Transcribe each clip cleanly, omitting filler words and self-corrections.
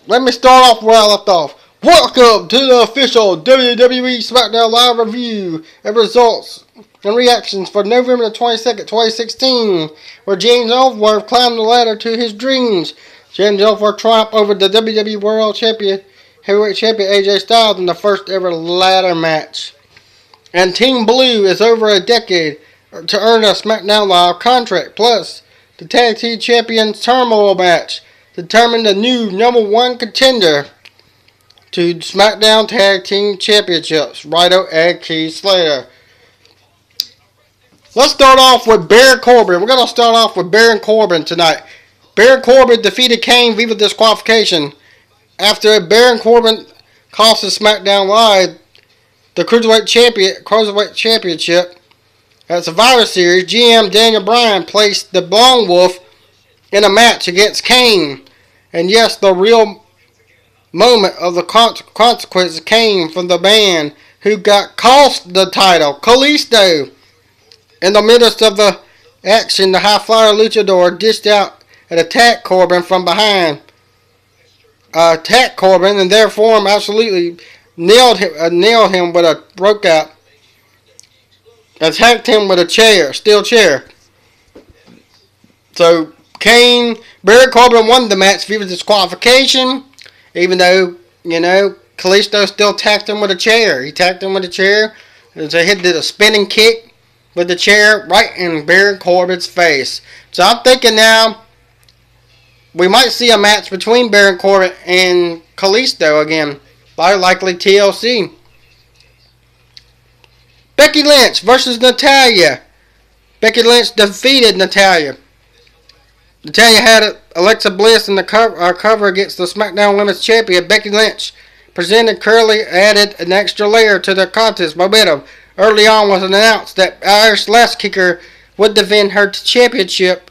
let me start off where I left off. Welcome to the official WWE Smackdown Live review and results and reactions for November the 22nd, 2016, where James Ellsworth climbed the ladder to his dreams. James Ellsworth triumphed over the WWE World Champion, Heavyweight Champion AJ Styles in the first ever ladder match. And Team Blue is over a decade to earn a SmackDown Live contract, plus the Tag Team Champions Turmoil match determined the new #1 contender to SmackDown Tag Team Championships, Rhino and Keith Slater. Let's start off with Baron Corbin. We're going to start off with Baron Corbin tonight. Baron Corbin defeated Kane via disqualification after Baron Corbin cost the SmackDown Live the Cruiserweight Championship at Survivor Series. GM Daniel Bryan placed the Lone Wolf in a match against Kane. And yes, the real moment of the consequences came from the man who got cost the title, Kalisto. In the midst of the action, the high flyer luchador dished out and attacked Corbin from behind. Attacked Corbin and therefore absolutely nailed him with a broke out. Attacked him with a steel chair. So Baron Corbin won the match via disqualification, even though, Kalisto still attacked him with a chair. He attacked him with a chair, and so he did a spinning kick with the chair right in Baron Corbin's face. So I'm thinking now we might see a match between Baron Corbin and Kalisto again. Very likely TLC. Becky Lynch versus Natalya. Becky Lynch defeated Natalya. Natalya had Alexa Bliss in the cover against the SmackDown Women's Champion. Becky Lynch presented Curly added an extra layer to the contest momentum. Early on was announced that Irish Lass Kicker would defend her championship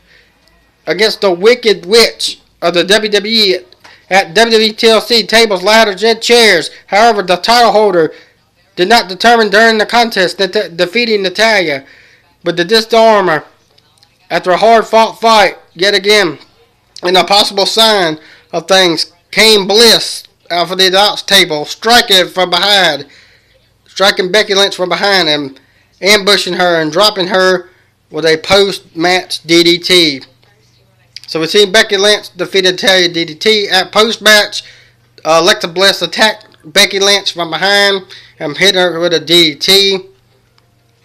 against the Wicked Witch of the WWE at WWE TLC tables, ladders, and chairs. However, the title holder did not determine during the contest that defeating Natalya, but the disarmer after a hard-fought fight, yet again, in a possible sign of things, came Bliss out of the announce table, striking Becky Lynch from behind and ambushing her and dropping her with a post-match DDT. So we see Becky Lynch defeated Natalya DDT. At post-match, Alexa Bliss attacked Becky Lynch from behind and hit her with a DDT,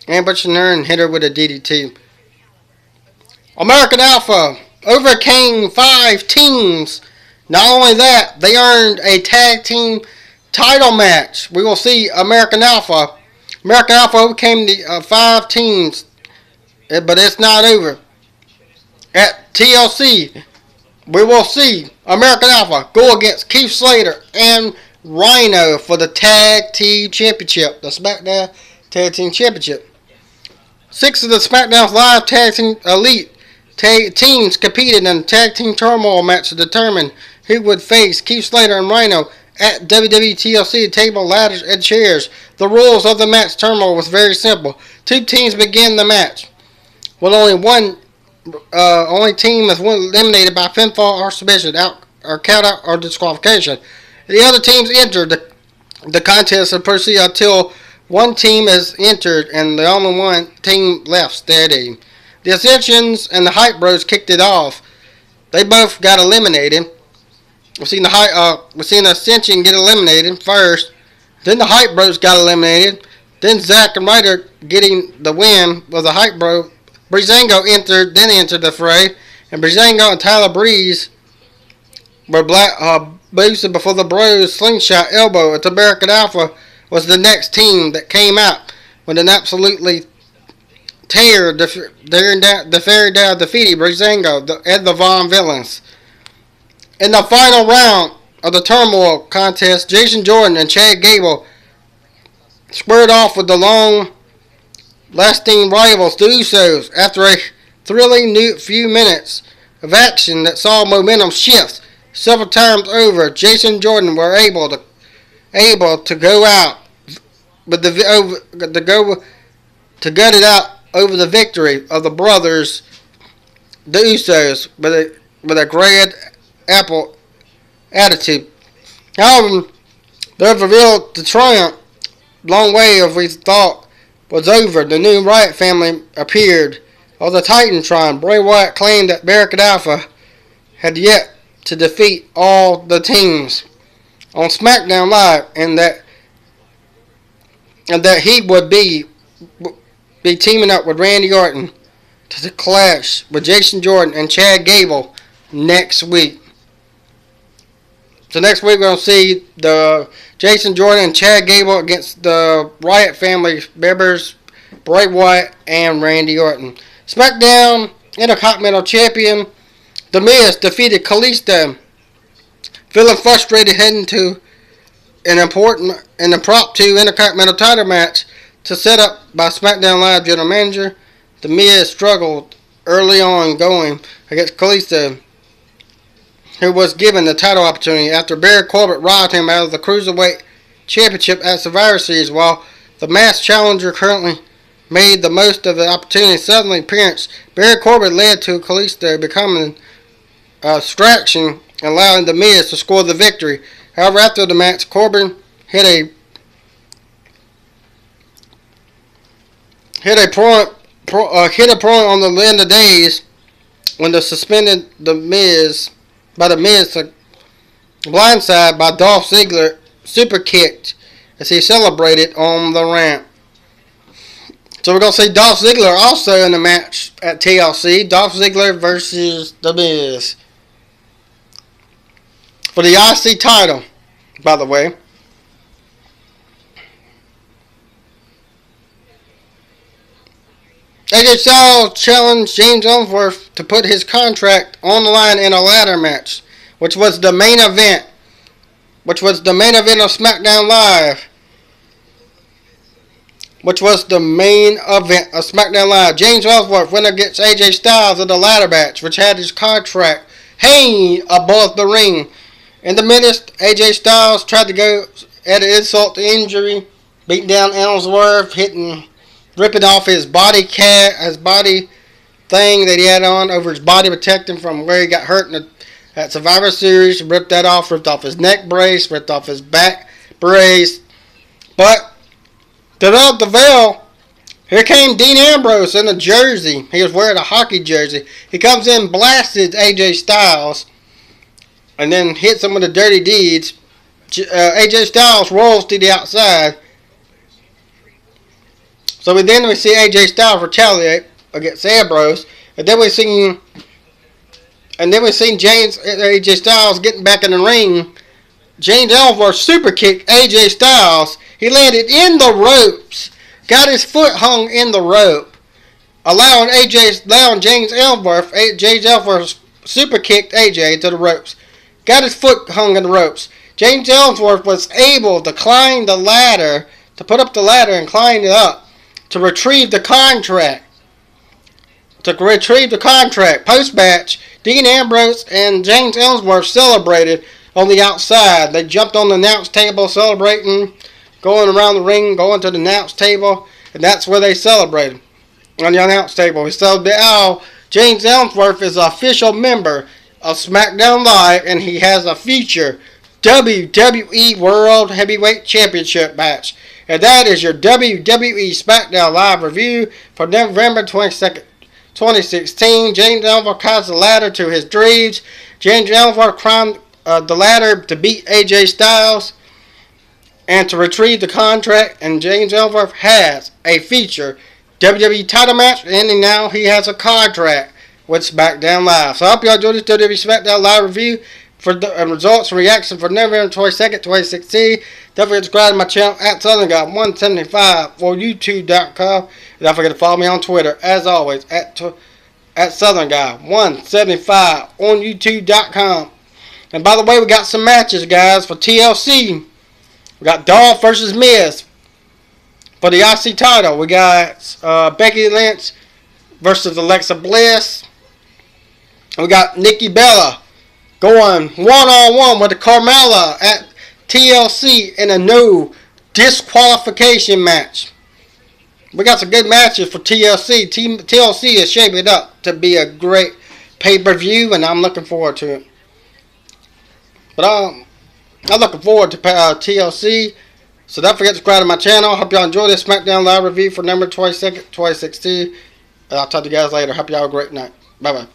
ambushing her and hit her with a DDT. American Alpha overcame 5 teams. Not only that, they earned a tag team title match. We will see American Alpha. American Alpha overcame the 5 teams, but it's not over. At TLC, we will see American Alpha go against Keith Slater and Rhino for the Tag Team Championship, the SmackDown Tag Team Championship. 6 of the SmackDown's Live Tag Team Elite teams competed in a Tag Team Turmoil match to determine who would face Keith Slater and Rhino at WWE TLC table, ladders, and chairs. The rules of the match Turmoil was very simple. 2 teams begin the match. With only team is eliminated by pinfall or submission, count out or disqualification. The other teams enter the contest and proceed until one team is entered and the only one team left standing. The Ascensions and the Hype Bros kicked it off. They both got eliminated. We've seen the Ascension get eliminated first. Then the Hype Bros got eliminated. Then Zack and Ryder getting the win with the Hype Bro. Breezango entered the fray. And Breezango and Tyler Breeze were boosted before the Bros slingshot elbow at American Alpha was the next team that came out with an absolutely tearing down defeating Breezango and the Von Villains. In the final round of the Turmoil contest, Jason Jordan and Chad Gable squared off with the long-lasting rivals, the Usos, after a thrilling few minutes of action that saw momentum shift several times over. Jason Jordan were able to go out with to gut it out over the victory of the brothers, the Usos, with a grand apple attitude. However, they've revealed the triumph long way of we thought was over. The new Riot family appeared on the Titantron. Bray Wyatt claimed that Barricade Alpha had yet to defeat all the teams on SmackDown Live, and that he would be teaming up with Randy Orton to clash with Jason Jordan and Chad Gable next week. So next week we're going to see the Jason Jordan and Chad Gable against the Riot family members, Bray Wyatt and Randy Orton. SmackDown Intercontinental Champion The Miz defeated Kalisto, feeling frustrated heading to an impromptu Intercontinental title match to set up by SmackDown Live General Manager. The Miz struggled early on going against Kalisto, who was given the title opportunity after Baron Corbin robbed him out of the Cruiserweight Championship at Survivor Series. While the masked challenger currently made the most of the opportunity, suddenly appearance Baron Corbin led to Kalisto becoming a distraction, allowing The Miz to score the victory. However, after the match, Corbin hit a point on the end of days when the suspended The Miz to blindside by Dolph Ziggler super kicked as he celebrated on the ramp. So we're going to see Dolph Ziggler also in the match at TLC. Dolph Ziggler versus The Miz for the IC title, by the way. AJ Styles challenged James Ellsworth to put his contract on the line in a ladder match, which was the main event of SmackDown Live. James Ellsworth went against AJ Styles in the ladder match, which had his contract hanging above the ring. In the minutes, AJ Styles tried to go at an insult to injury, beating down Ellsworth, ripping off his body thing that he had on over his body, protecting from where he got hurt at Survivor Series. Ripped that off, ripped off his neck brace, ripped off his back brace. But to the veil, here came Dean Ambrose in a jersey. He was wearing a hockey jersey. He comes in, blasted AJ Styles, and then hits him with the dirty deeds. AJ Styles rolls to the outside. So then we see AJ Styles retaliate against Ambrose, and then we seen AJ Styles getting back in the ring. James Ellsworth super kicked AJ Styles. He landed in the ropes, got his foot hung in the rope, allowing James Ellsworth super kicked AJ to the ropes, got his foot hung in the ropes. James Ellsworth was able to climb the ladder, to put up the ladder and climb it up, to retrieve the contract. Post-match, Dean Ambrose and James Ellsworth celebrated on the outside. They jumped on the announce table celebrating, going around the ring, going to the announce table, and that's where they celebrated. On the announce table, we celebrated how James Ellsworth is an official member of SmackDown Live, and he has a future WWE World Heavyweight Championship match. And that is your WWE Smackdown Live review for November 22nd, 2016. James Ellsworth climbs the ladder to his dreams. James Ellsworth climbed the ladder to beat AJ Styles and to retrieve the contract. And James Ellsworth has a feature WWE title match, and now he has a contract with SmackDown Live. So I hope y'all enjoyed this WWE Smackdown Live review for the results and reaction for November 22nd, 2016. Don't forget to subscribe to my channel at Southern Guy 175 or YouTube.com. And don't forget to follow me on Twitter, as always, at Southern Guy 175 on YouTube.com. And by the way, we got some matches, guys, for TLC. We got Dolph versus Miz for the IC title. We got Becky Lynch versus Alexa Bliss. We got Nikki Bella going one-on-one with the Carmella at TLC in a no disqualification match. We got some good matches for TLC. TLC is shaping up to be a great pay-per-view, and I'm looking forward to it. But I'm looking forward to TLC. So don't forget to subscribe to my channel. Hope y'all enjoy this SmackDown Live review for number 22nd, 2016. I'll talk to you guys later. Hope y'all have a great night. Bye-bye.